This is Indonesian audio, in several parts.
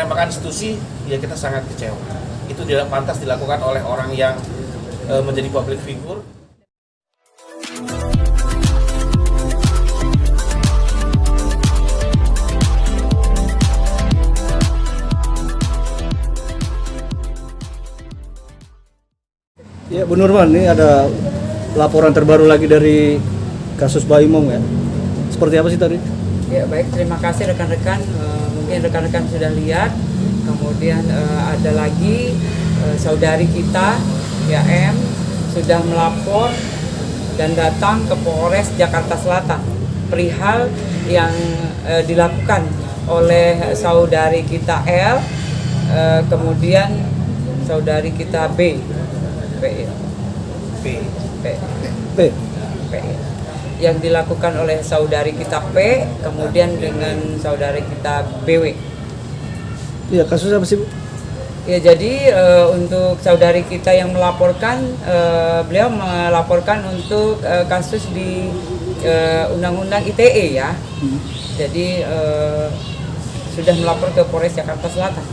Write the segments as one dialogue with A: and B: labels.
A: menembakkan institusi, ya kita sangat kecewa. Itu tidak pantas dilakukan oleh orang yang menjadi public figure.
B: Ya, Bu Nurman, ini ada laporan terbaru lagi dari kasus Bayi Mom ya. Seperti apa sih tadi?
C: Ya baik, terima kasih rekan-rekan. Mungkin rekan-rekan sudah lihat. Kemudian ada lagi saudari kita, ya M, sudah melapor dan datang ke Polres Jakarta Selatan perihal yang dilakukan oleh saudari kita L, kemudian saudari kita B. Yang dilakukan oleh saudari kita P, kemudian dengan saudari kita BW.
B: Iya, kasus apa sih, Bu?
C: Ya, jadi untuk saudari kita yang melaporkan, beliau melaporkan untuk kasus di Undang-Undang ITE ya. Jadi sudah melapor ke Polres Jakarta Selatan.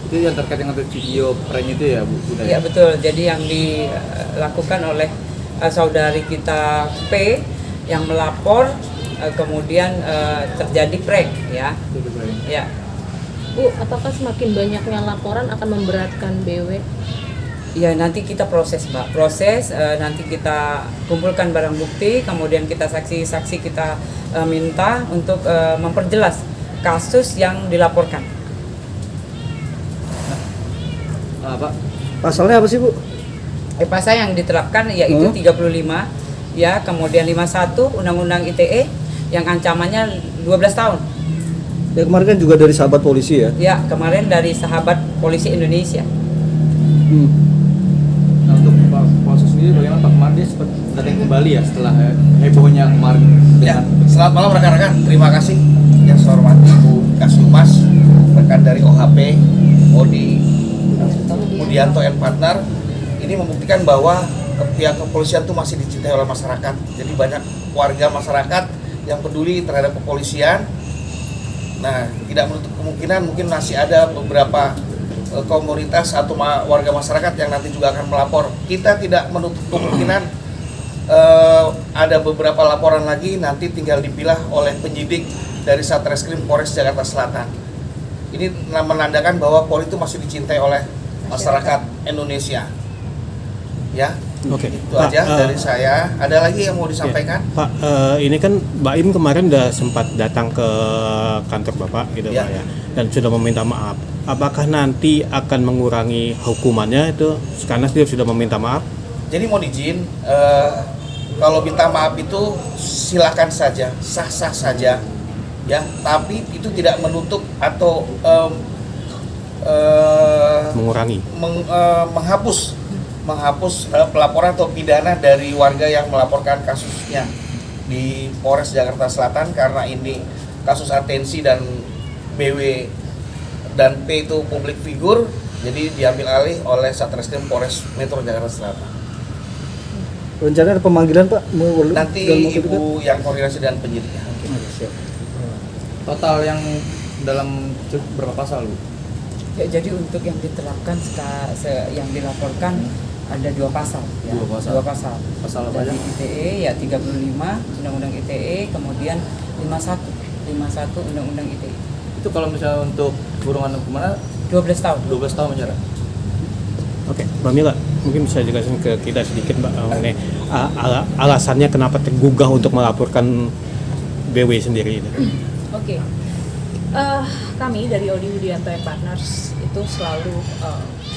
D: Itu yang terkait dengan video prank itu ya, Bu?
C: Iya betul, jadi yang dilakukan oleh saudari kita P yang melapor, kemudian terjadi prank ya. Ya.
E: Bu, apakah semakin banyaknya laporan akan memberatkan BW?
C: Ya nanti kita proses Mbak, nanti kita kumpulkan barang bukti, kemudian kita saksi-saksi kita minta untuk memperjelas kasus yang dilaporkan.
D: Pak,
B: Pasalnya apa sih, Bu?
C: Pasal yang diterapkan yaitu 35 ya, kemudian 51 Undang-Undang ITE yang ancamannya 12 tahun.
B: Ya, kemarin kan juga dari sahabat polisi ya?
C: Ya, kemarin dari sahabat polisi Indonesia.
D: Nah, untuk Pak Polisi sendiri bagaimana Pak? Kemarin dia sempat datang kembali ya setelah hebohnya kemarin.
A: Ya, selamat malam rekan-rekan. Terima kasih yang saya hormati Bu Kashumas, rekan dari OHP, Odi Budianto and Partner. Ini membuktikan bahwa pihak kepolisian itu masih dicintai oleh masyarakat. Jadi banyak warga masyarakat yang peduli terhadap kepolisian. Nah, tidak menutup kemungkinan mungkin masih ada beberapa komunitas atau warga masyarakat yang nanti juga akan melapor. Kita tidak menutup kemungkinan ada beberapa laporan lagi nanti tinggal dipilah oleh penyidik dari Satreskrim Polres Jakarta Selatan. Ini menandakan bahwa Polri itu masih dicintai oleh masyarakat Indonesia. Ya,
F: Oke.
A: Itu
F: Pak,
A: aja dari saya. Ada lagi yang mau disampaikan?
F: Pak, ini kan Mbak Im kemarin udah sempat datang ke kantor Bapak gitu
A: Ya.
F: Pak ya, dan sudah meminta maaf. Apakah nanti akan mengurangi hukumannya itu karena dia sudah meminta maaf?
A: Jadi mohon izin, kalau minta maaf itu silakan saja, sah-sah saja, ya. Tapi itu tidak menutup atau
F: Mengurangi.
A: menghapus pelaporan atau pidana dari warga yang melaporkan kasusnya di Polres Jakarta Selatan, karena ini kasus atensi dan BW dan P itu public figure, jadi diambil alih oleh Satreskrim Polres Metro Jakarta Selatan.
B: Rencana ada pemanggilan, Pak?
A: Nanti Ibu yang koordinasi dan penyidik.
D: total yang dalam berapa pasal, Bu?
C: Ya, jadi untuk yang diterapkan yang dilaporkan ada 2 pasal ya. Dua pasal.
D: Pasal apa
C: dari
D: aja?
C: ITE ya 35 Undang-Undang ITE, kemudian 51 Undang-Undang ITE.
D: Itu kalau misalnya untuk kurungan hukumannya
C: 12 tahun.
D: 12 tahun penjara.
F: Oke, Mbak Mila, mungkin bisa jelasin ke kita sedikit Mbak mengenai alasannya kenapa tergugah untuk melaporkan BW sendiri itu.
E: Oke. Kami dari Odi Budianto and Partners itu selalu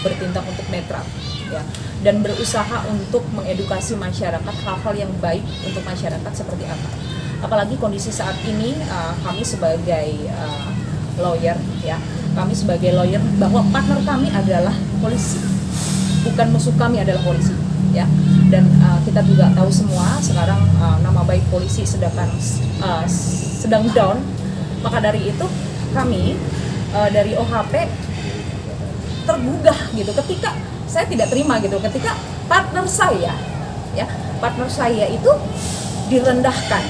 E: bertindak untuk netral ya, dan berusaha untuk mengedukasi masyarakat hal-hal yang baik untuk masyarakat seperti apa. Apalagi kondisi saat ini kami sebagai lawyer ya, kami sebagai lawyer bahwa partner kami adalah polisi, bukan musuh kami adalah polisi ya. Dan kita juga tahu semua sekarang nama baik polisi sedang down. Maka dari itu kami dari OHP tergugah gitu ketika saya tidak terima gitu ketika partner saya itu direndahkan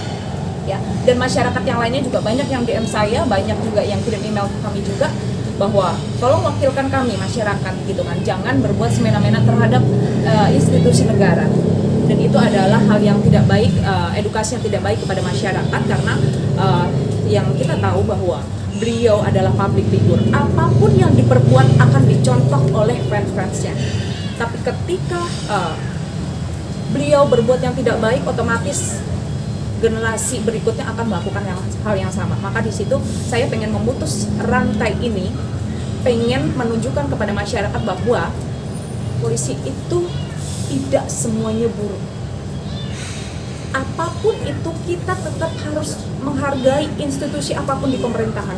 E: ya. Dan masyarakat yang lainnya juga banyak yang DM saya, banyak juga yang kirim email ke kami juga bahwa tolong wakilkan kami masyarakat gitu kan, jangan berbuat semena-mena terhadap institusi negara. Dan itu adalah hal yang tidak baik, edukasi yang tidak baik kepada masyarakat, karena yang kita tahu bahwa beliau adalah public figure. Apapun yang diperbuat akan dicontoh oleh fans-fansnya. Tapi ketika beliau berbuat yang tidak baik, otomatis generasi berikutnya akan melakukan hal yang sama. Maka di situ saya pengen memutus rantai ini, pengen menunjukkan kepada masyarakat bahwa polisi itu tidak semuanya buruk. Apapun itu, kita tetap harus menghargai institusi apapun di pemerintahan.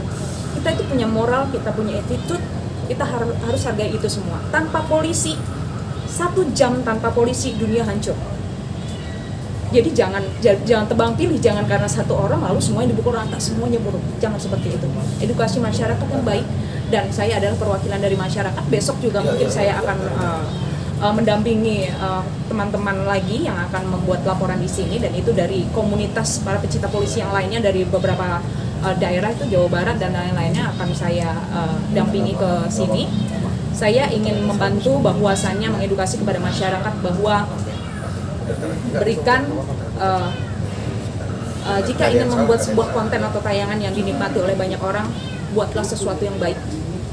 E: Kita itu punya moral, kita punya attitude, kita harus hargai itu semua. Tanpa polisi, 1 jam tanpa polisi dunia hancur. Jadi jangan tebang pilih, jangan karena satu orang lalu semuanya dipukul rata, semuanya buruk. Jangan seperti itu. Edukasi masyarakat yang baik, dan saya adalah perwakilan dari masyarakat. Besok juga mungkin saya akan mendampingi teman-teman lagi yang akan membuat laporan di sini, dan itu dari komunitas para pecinta polisi yang lainnya dari beberapa daerah, itu Jawa Barat dan lain-lainnya akan saya dampingi ke sini. Saya ingin membantu bahwasannya mengedukasi kepada masyarakat bahwa berikan jika ingin membuat sebuah konten atau tayangan yang dinikmati oleh banyak orang, buatlah sesuatu yang baik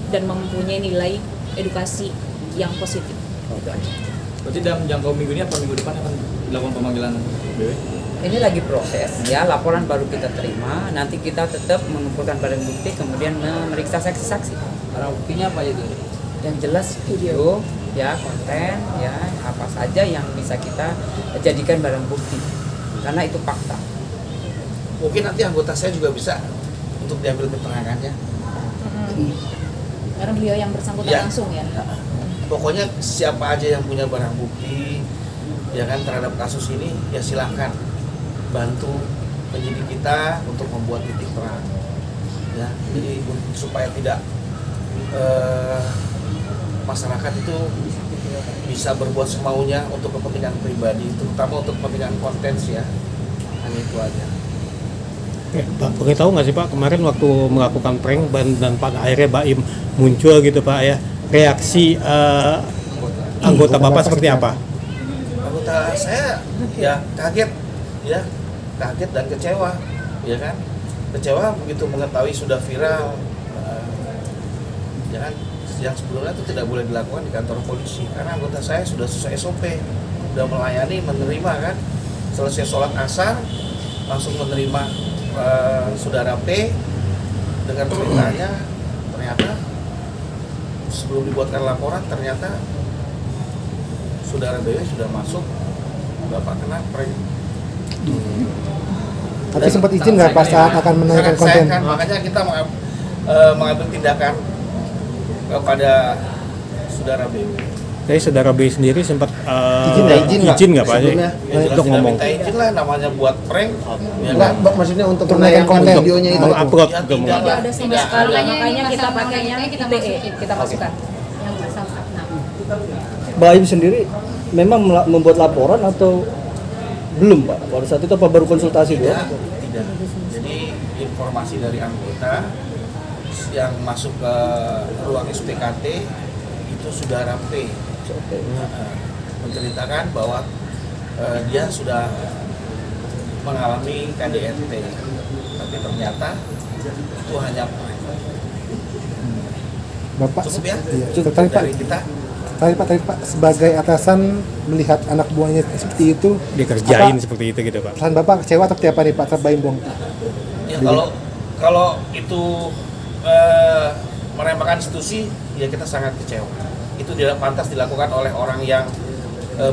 E: dan mempunyai nilai edukasi yang positif.
D: Berarti dalam jangka minggu ini atau minggu depan akan dilakukan pemanggilan BW?
C: Ini lagi proses ya, laporan baru kita terima, nanti kita tetap mengumpulkan barang bukti, kemudian memeriksa saksi-saksi.
D: Barang buktinya apa aja itu?
C: Yang jelas video, ya konten, ya apa saja yang bisa kita jadikan barang bukti, karena itu fakta.
A: Mungkin nanti anggota saya juga bisa untuk diambil keterangannya.
E: Karena beliau yang bersangkutan
A: Ya.
E: langsung ya.
A: Pokoknya siapa aja yang punya barang bukti ya kan terhadap kasus ini, ya silahkan bantu penyidik kita untuk membuat titik terang ya. Jadi supaya tidak masyarakat itu bisa berbuat semaunya untuk kepentingan pribadi, terutama untuk kepentingan konten ya. Hanya itu aja.
F: Pak, boleh tahu nggak sih Pak, kemarin waktu melakukan prank dan pada akhirnya Baim muncul gitu Pak ya, reaksi anggota Bapak seperti apa?
A: Anggota saya ya kaget dan kecewa, ya kan? Kecewa begitu mengetahui sudah viral, ya kan? Yang sebelumnya itu tidak boleh dilakukan di kantor polisi karena anggota saya sudah sesuai SOP, sudah melayani, menerima kan, selesai sholat asar langsung menerima saudara P dengan ceritanya. Ternyata sebelum dibuatkan laporan, ternyata saudara BW sudah masuk, Bapak kena prank.
G: Tapi sempat izin nggak pas saat akan menaikkan konten?
A: Makanya kita mengambil tindakan kepada saudara BW.
F: Jadi saudara B sendiri sempat
G: izin
F: nggak Pak
G: sebelumnya?
F: untuk ngomong?
A: Minta izin lah, namanya buat prank. Ya
G: Enggak,
A: kan?
G: maksudnya untuk menaikkan konten videonya itu.
F: Upload
A: Ya,
F: gitu.
A: tidak.
E: Tidak ada sama
A: Tidak.
E: sekali,
H: Makanya ini
E: makanya kita
H: pasal
E: pakainya
H: kita
E: ITE,
H: masukin.
E: kita masukkan.
H: Yang pasal 46.
B: Baim sendiri memang membuat laporan atau belum Pak? Pada saat itu apa baru konsultasi
A: Tidak,
B: doang?
A: tidak. Jadi informasi dari anggota yang masuk ke ruang SPKT itu saudara P. Menceritakan bahwa dia sudah mengalami KDRT, tapi ternyata itu hanya prank.
G: Bapak,
A: Cukup ya?
G: iya, cukup. Tapi Pak,
A: Dari kita.
G: tapi Pak, sebagai atasan melihat anak buahnya seperti itu,
F: Dikerjain
G: apa-
F: seperti itu gitu Pak.
G: pesan Bapak kecewa atau apa nih Pak terbaik dong?
A: Ya kalau itu meremehkan institusi, ya kita sangat kecewa. Itu tidak pantas dilakukan oleh orang yang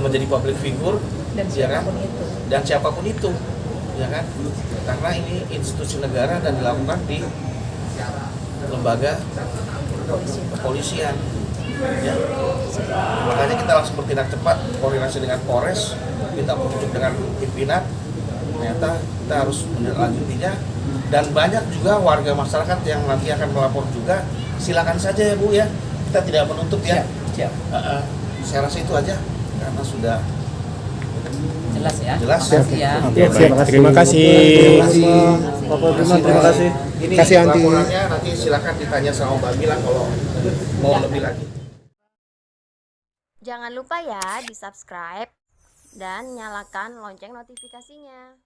A: menjadi public figure,
E: Dan
A: ya kan?
E: siapapun itu.
A: Dan siapapun itu, ya kan? Karena ini institusi negara dan dilakukan di lembaga kepolisian. Ya. Makanya kita langsung bertindak cepat, koordinasi dengan Polres, minta petunjuk dengan pimpinan. Ternyata kita harus menindaklanjutinya. Dan banyak juga warga masyarakat yang nanti akan melapor juga. Silakan saja ya Bu ya, kita tidak menutup ya.
C: Siap.
A: Saya rasa itu aja karena sudah
C: Jelas ya.
A: Jelas.
C: Makasih ya.
F: Oke,
G: Siap,
F: baik. Terima kasih.
B: Pak Prima, terima kasih.
A: Ini
G: Kasih, Anti.
A: laporannya nanti silakan ditanya sama Mbak Mila kalau mau lebih lagi.
I: Jangan lupa ya di subscribe dan nyalakan lonceng notifikasinya.